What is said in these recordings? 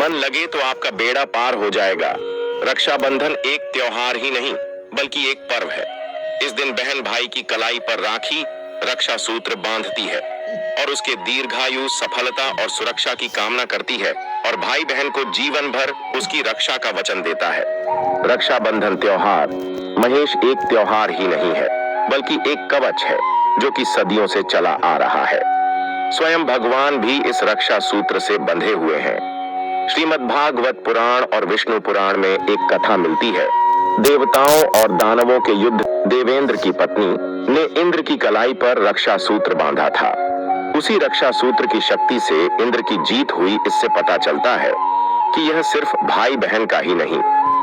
मन लगे तो आपका बेड़ा पार हो जाएगा। रक्षाबंधन एक त्योहार ही नहीं बल्कि एक पर्व है। इस दिन बहन भाई की कलाई पर राखी रक्षा सूत्र बांधती है और उसके दीर्घायु, सफलता और सुरक्षा की कामना करती है और भाई बहन को जीवन भर उसकी रक्षा का वचन देता है। रक्षाबंधन त्योहार महेश एक त्योहार ही नहीं है बल्कि एक कवच है जो कि सदियों से चला आ रहा है। स्वयं भगवान भी इस रक्षा सूत्र से बंधे हुए हैं। श्रीमद्भागवत पुराण और विष्णु पुराण में एक कथा मिलती है। देवताओं और दानवों के युद्ध देवेंद्र की पत्नी ने इंद्र की कलाई पर रक्षा सूत्र बांधा था। उसी रक्षा सूत्र की शक्ति से इंद्र की जीत हुई। इससे पता चलता है कि यह सिर्फ भाई बहन का ही नहीं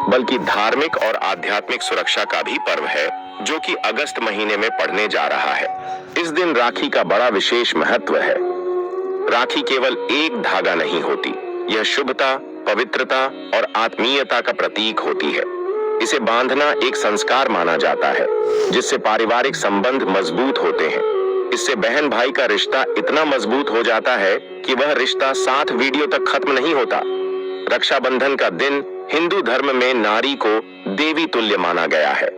बल्कि धार्मिक और आध्यात्मिक सुरक्षा का भी पर्व है जो कि अगस्त महीने में पड़ने जा रहा है। इस दिन राखी का बड़ा विशेष महत्व है। राखी केवल एक धागा नहीं होती, यह शुभता, पवित्रता और आत्मीयता का प्रतीक होती है। इसे बांधना एक संस्कार माना जाता है जिससे पारिवारिक संबंध मजबूत होते हैं। इससे बहन भाई का रिश्ता इतना मजबूत हो जाता है कि वह रिश्ता 7 वीडियो तक खत्म नहीं होता। रक्षाबंधन का दिन हिंदू धर्म में नारी को देवी तुल्य माना गया है।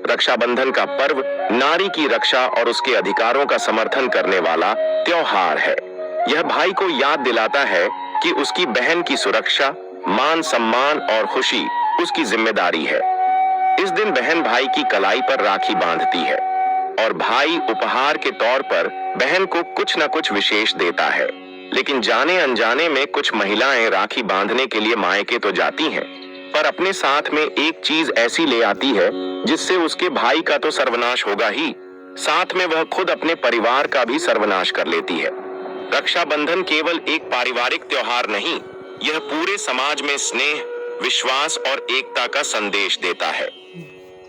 रक्षाबंधन का पर्व नारी की रक्षा और उसके अधिकारों का समर्थन करने वाला त्योहार है। यह भाई को याद दिलाता है कि उसकी बहन की सुरक्षा, मान सम्मान और खुशी उसकी जिम्मेदारी है। इस दिन बहन भाई की कलाई पर राखी बांधती है और भाई उपहार के तौर पर बहन को कुछ न कुछ विशेष देता है। लेकिन जाने अनजाने में कुछ महिलाएं राखी बांधने के लिए मायके तो जाती हैं, पर अपने साथ में एक चीज ऐसी ले आती है जिससे उसके भाई का तो सर्वनाश होगा ही, साथ में वह खुद अपने परिवार का भी सर्वनाश कर लेती है। रक्षाबंधन केवल एक पारिवारिक त्योहार नहीं, यह पूरे समाज में स्नेह, विश्वास और एकता का संदेश देता है।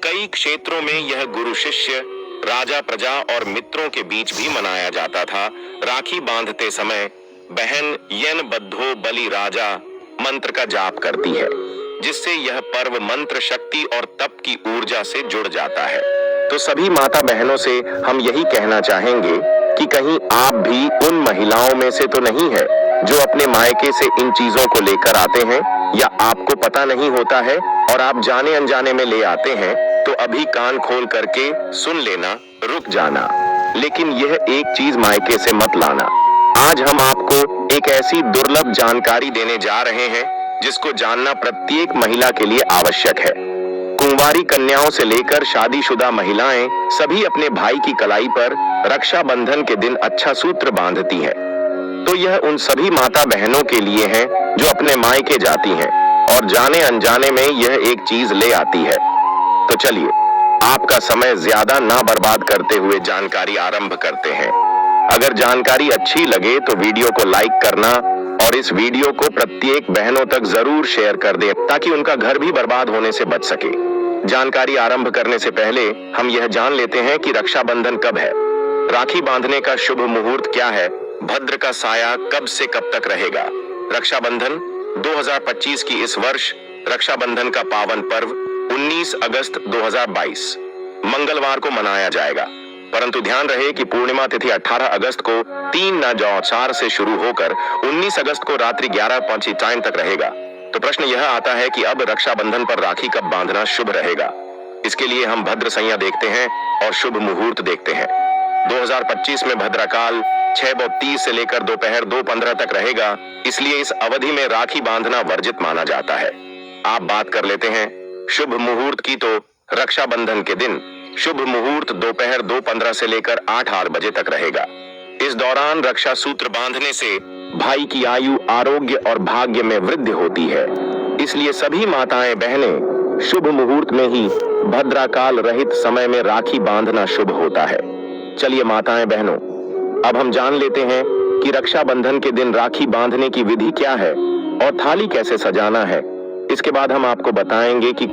कई क्षेत्रों में यह गुरु शिष्य, राजा प्रजा और मित्रों के बीच भी मनाया जाता था। राखी बांधते समय बहन यन बद्धो बलि राजा मंत्र का जाप करती है जिससे यह पर्व मंत्र शक्ति और तप की ऊर्जा से जुड़ जाता है। तो सभी माता बहनों से हम यही कहना चाहेंगे कि कहीं आप भी उन महिलाओं में से तो नहीं है जो अपने मायके से इन चीजों को लेकर आते हैं, या आपको पता नहीं होता है और आप जाने अनजाने में ले आते हैं, तो अभी कान खोल करके सुन लेना, रुक जाना। लेकिन यह एक चीज मायके से मत लाना। आज हम आपको एक ऐसी दुर्लभ जानकारी देने जा रहे हैं जिसको जानना प्रत्येक महिला के लिए आवश्यक है। कुंवारी कन्याओं से लेकर शादीशुदा महिलाएं सभी अपने भाई की कलाई पर रक्षाबंधन के दिन अच्छा सूत्र बांधती हैं। तो यह उन सभी माता बहनों के लिए है जो अपने मायके जाती हैं और जाने अनजाने में यह एक चीज ले आती है। तो चलिए आपका समय ज्यादा ना बर्बाद करते हुए जानकारी आरंभ करते हैं। अगर जानकारी अच्छी लगे तो वीडियो को लाइक करना और इस वीडियो को प्रत्येक बहनों तक जरूर शेयर कर दें ताकि उनका घर भी बर्बाद होने से बच सके। जानकारी आरंभ करने से पहले हम यह जान लेते हैं कि रक्षाबंधन कब है, राखी बांधने का शुभ मुहूर्त क्या है, भद्र का साया कब से कब तक रहेगा। रक्षाबंधन 2025 की इस वर्ष रक्षाबंधन का पावन पर्व 19 अगस्त 2022 मंगलवार को मनाया जाएगा, परंतु ध्यान रहे कि पूर्णिमा तिथि 18 अगस्त को 3:04 से शुरू होकर 19 अगस्त को रात्रि 11:05 टाइम तक रहेगा। तो प्रश्न यह आता है कि अब रक्षाबंधन पर राखी कब बांधना शुभ रहेगा। इसके लिए हम भद्र संज्ञा देखते हैं और शुभ मुहूर्त देखते हैं। 2025 में भद्रकाल 6:32 से लेकर दोपहर 2:15 तक रहेगा, इसलिए इस अवधि में राखी बांधना वर्जित माना जाता है। आप बात कर लेते हैं शुभ मुहूर्त की, तो रक्षाबंधन के दिन शुभ मुहूर्त दोपहर 2:15 से लेकर 8 बजे तक रहेगा। इस दौरान रक्षा सूत्र बांधने से भाई की आयु, आरोग्य और भाग्य में वृद्धि होती है। इसलिए सभी माताएं बहनें शुभ मुहूर्त में ही भद्राकाल रहित समय में राखी बांधना शुभ होता है। चलिए माताएं बहनों, अब हम जान लेते हैं कि रक्षाबंधन के दिन राखी बांधने की विधि क्या है और थाली कैसे सजाना है। इसके बाद हम आपको बताएंगे कि